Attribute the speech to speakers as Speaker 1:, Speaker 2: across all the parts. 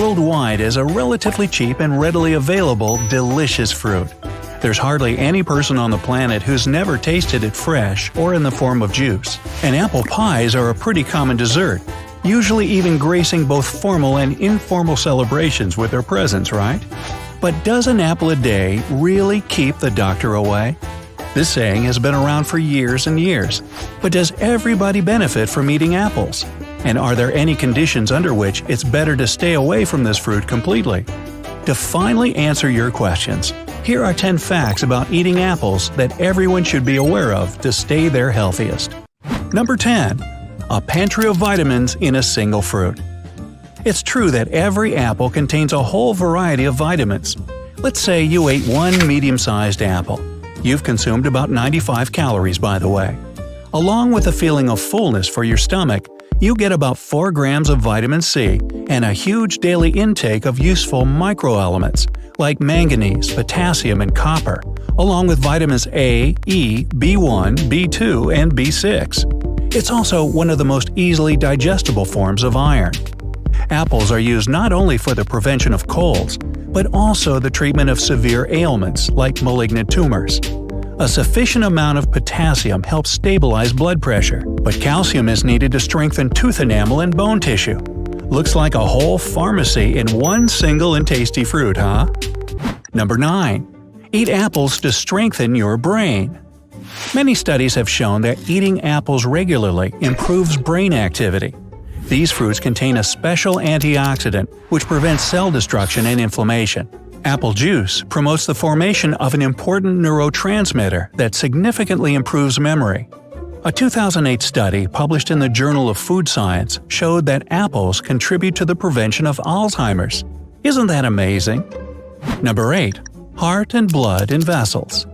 Speaker 1: worldwide as a relatively cheap and readily available, delicious fruit. There's hardly any person on the planet who's never tasted it fresh or in the form of juice. And apple pies are a pretty common dessert, usually even gracing both formal and informal celebrations with their presence, right? But does an apple a day really keep the doctor away? This saying has been around for years and years. But does everybody benefit from eating apples? And are there any conditions under which it's better to stay away from this fruit completely? To finally answer your questions, here are 10 facts about eating apples that everyone should be aware of to stay their healthiest. Number 10. A pantry of vitamins in a single fruit. It's true that every apple contains a whole variety of vitamins. Let's say you ate one medium-sized apple. You've consumed about 95 calories, by the way. Along with a feeling of fullness for your stomach, you get about 4 grams of vitamin C and a huge daily intake of useful microelements like manganese, potassium, and copper, along with vitamins A, E, B1, B2, and B6. It's also one of the most easily digestible forms of iron. Apples are used not only for the prevention of colds, but also the treatment of severe ailments like malignant tumors. A sufficient amount of potassium helps stabilize blood pressure, but calcium is needed to strengthen tooth enamel and bone tissue. Looks like a whole pharmacy in one single and tasty fruit, huh? Number 9. Eat apples to strengthen your brain. Many studies have shown that eating apples regularly improves brain activity. These fruits contain a special antioxidant which prevents cell destruction and inflammation. Apple juice promotes the formation of an important neurotransmitter that significantly improves memory. A 2008 study published in the Journal of Food Science showed that apples contribute to the prevention of Alzheimer's. Isn't that amazing? Number 8. Heart and blood in vessels.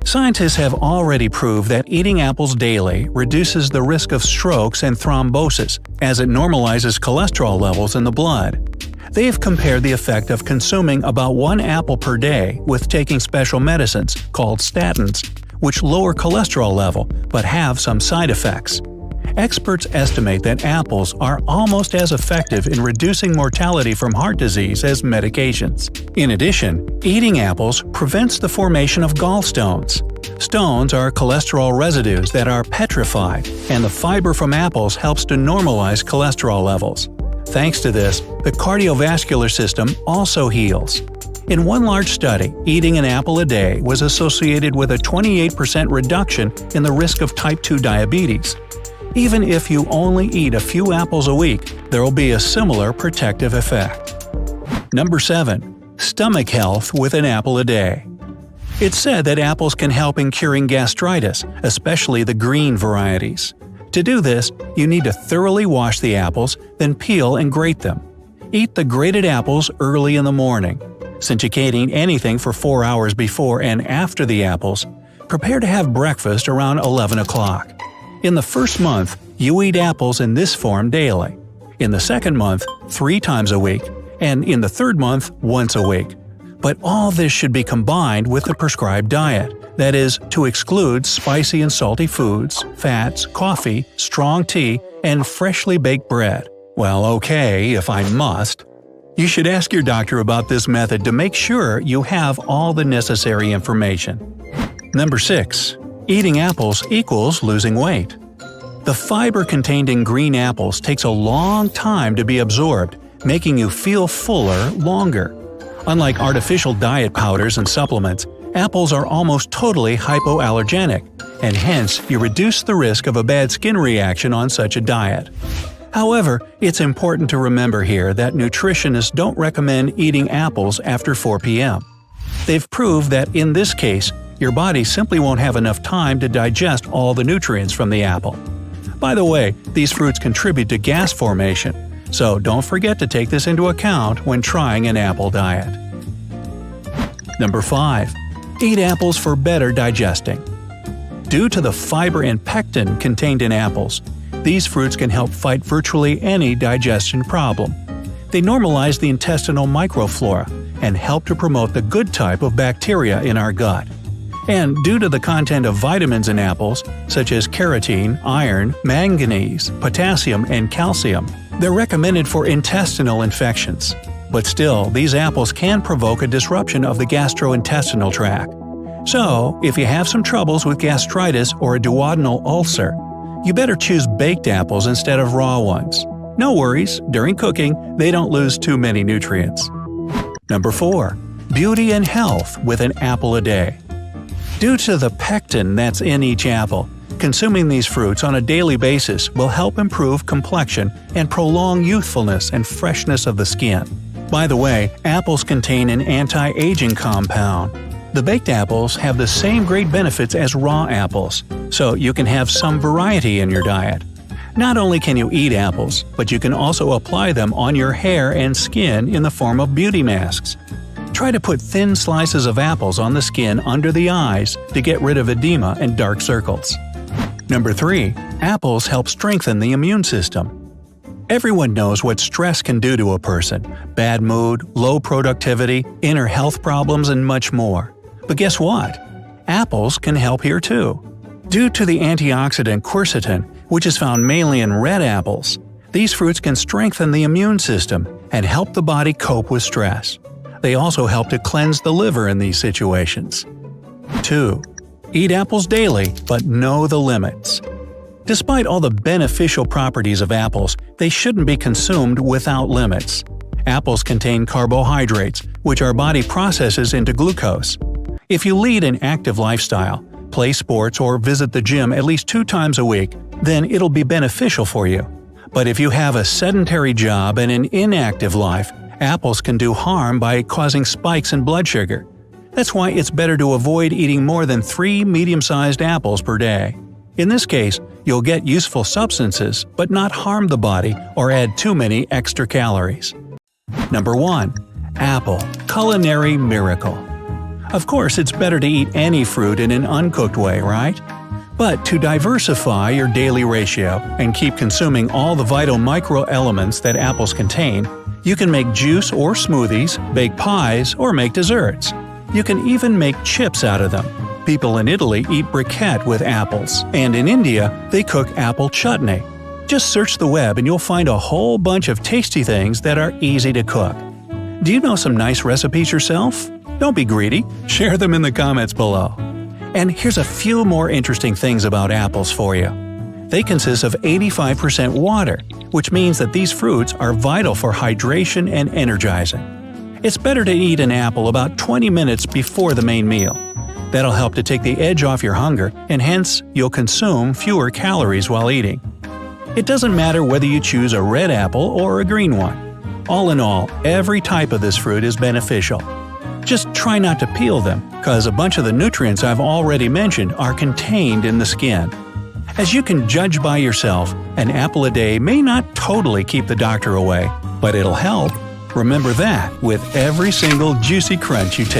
Speaker 1: Scientists have already proved that eating apples daily reduces the risk of strokes and thrombosis, as it normalizes cholesterol levels in the blood. They have compared the effect of consuming about 1 apple per day with taking special medicines, called statins, which lower cholesterol level but have some side effects. Experts estimate that apples are almost as effective in reducing mortality from heart disease as medications. In addition, eating apples prevents the formation of gallstones. Stones are cholesterol residues that are petrified, and the fiber from apples helps to normalize cholesterol levels. Thanks to this, the cardiovascular system also heals. In one large study, eating an apple a day was associated with a 28% reduction in the risk of type 2 diabetes. Even if you only eat a few apples a week, there will be a similar protective effect. Number 7. Stomach health with an apple a day. It's said that apples can help in curing gastritis, especially the green varieties. To do this, you need to thoroughly wash the apples, then peel and grate them. Eat the grated apples early in the morning. Since you can't eat anything for 4 hours before and after the apples, prepare to have breakfast around 11 o'clock. In the first month, you eat apples in this form daily. In the second month, 3 times a week, and in the third month, once a week. But all this should be combined with the prescribed diet, that is, to exclude spicy and salty foods, fats, coffee, strong tea, and freshly baked bread. Well, okay, if I must. You should ask your doctor about this method to make sure you have all the necessary information. Number 6. Eating apples equals losing weight. The fiber contained in green apples takes a long time to be absorbed, making you feel fuller longer. Unlike artificial diet powders and supplements, apples are almost totally hypoallergenic, and hence you reduce the risk of a bad skin reaction on such a diet. However, it's important to remember here that nutritionists don't recommend eating apples after 4 p.m. They've proved that in this case, your body simply won't have enough time to digest all the nutrients from the apple. By the way, these fruits contribute to gas formation, so don't forget to take this into account when trying an apple diet. Number 5. Eat apples for better digesting. Due to the fiber and pectin contained in apples, these fruits can help fight virtually any digestion problem. They normalize the intestinal microflora and help to promote the good type of bacteria in our gut. And due to the content of vitamins in apples, such as carotene, iron, manganese, potassium, and calcium, they're recommended for intestinal infections. But still, these apples can provoke a disruption of the gastrointestinal tract. So, if you have some troubles with gastritis or a duodenal ulcer, you better choose baked apples instead of raw ones. No worries, during cooking, they don't lose too many nutrients. Number 4. Beauty and health with an apple a day. Due to the pectin that's in each apple, consuming these fruits on a daily basis will help improve complexion and prolong youthfulness and freshness of the skin. By the way, apples contain an anti-aging compound. The baked apples have the same great benefits as raw apples, so you can have some variety in your diet. Not only can you eat apples, but you can also apply them on your hair and skin in the form of beauty masks. Try to put thin slices of apples on the skin under the eyes to get rid of edema and dark circles. Number 3. Apples help strengthen the immune system. Everyone knows what stress can do to a person – bad mood, low productivity, inner health problems, and much more. But guess what? Apples can help here too. Due to the antioxidant quercetin, which is found mainly in red apples, these fruits can strengthen the immune system and help the body cope with stress. They also help to cleanse the liver in these situations. 2. Eat apples daily, but know the limits. Despite all the beneficial properties of apples, they shouldn't be consumed without limits. Apples contain carbohydrates, which our body processes into glucose. If you lead an active lifestyle, play sports or visit the gym at least 2 times a week, then it'll be beneficial for you. But if you have a sedentary job and an inactive life, apples can do harm by causing spikes in blood sugar. That's why it's better to avoid eating more than 3 medium-sized apples per day. In this case, you'll get useful substances but not harm the body or add too many extra calories. Number 1. Apple – culinary miracle. Of course, it's better to eat any fruit in an uncooked way, right? But to diversify your daily ratio and keep consuming all the vital microelements that apples contain, you can make juice or smoothies, bake pies, or make desserts. You can even make chips out of them. People in Italy eat briquette with apples, and in India, they cook apple chutney. Just search the web and you'll find a whole bunch of tasty things that are easy to cook. Do you know some nice recipes yourself? Don't be greedy, share them in the comments below. And here's a few more interesting things about apples for you. They consist of 85% water, which means that these fruits are vital for hydration and energizing. It's better to eat an apple about 20 minutes before the main meal. That'll help to take the edge off your hunger, and hence, you'll consume fewer calories while eating. It doesn't matter whether you choose a red apple or a green one. All in all, every type of this fruit is beneficial. Just try not to peel them, cause a bunch of the nutrients I've already mentioned are contained in the skin. As you can judge by yourself, an apple a day may not totally keep the doctor away, but it'll help. Remember that with every single juicy crunch you take.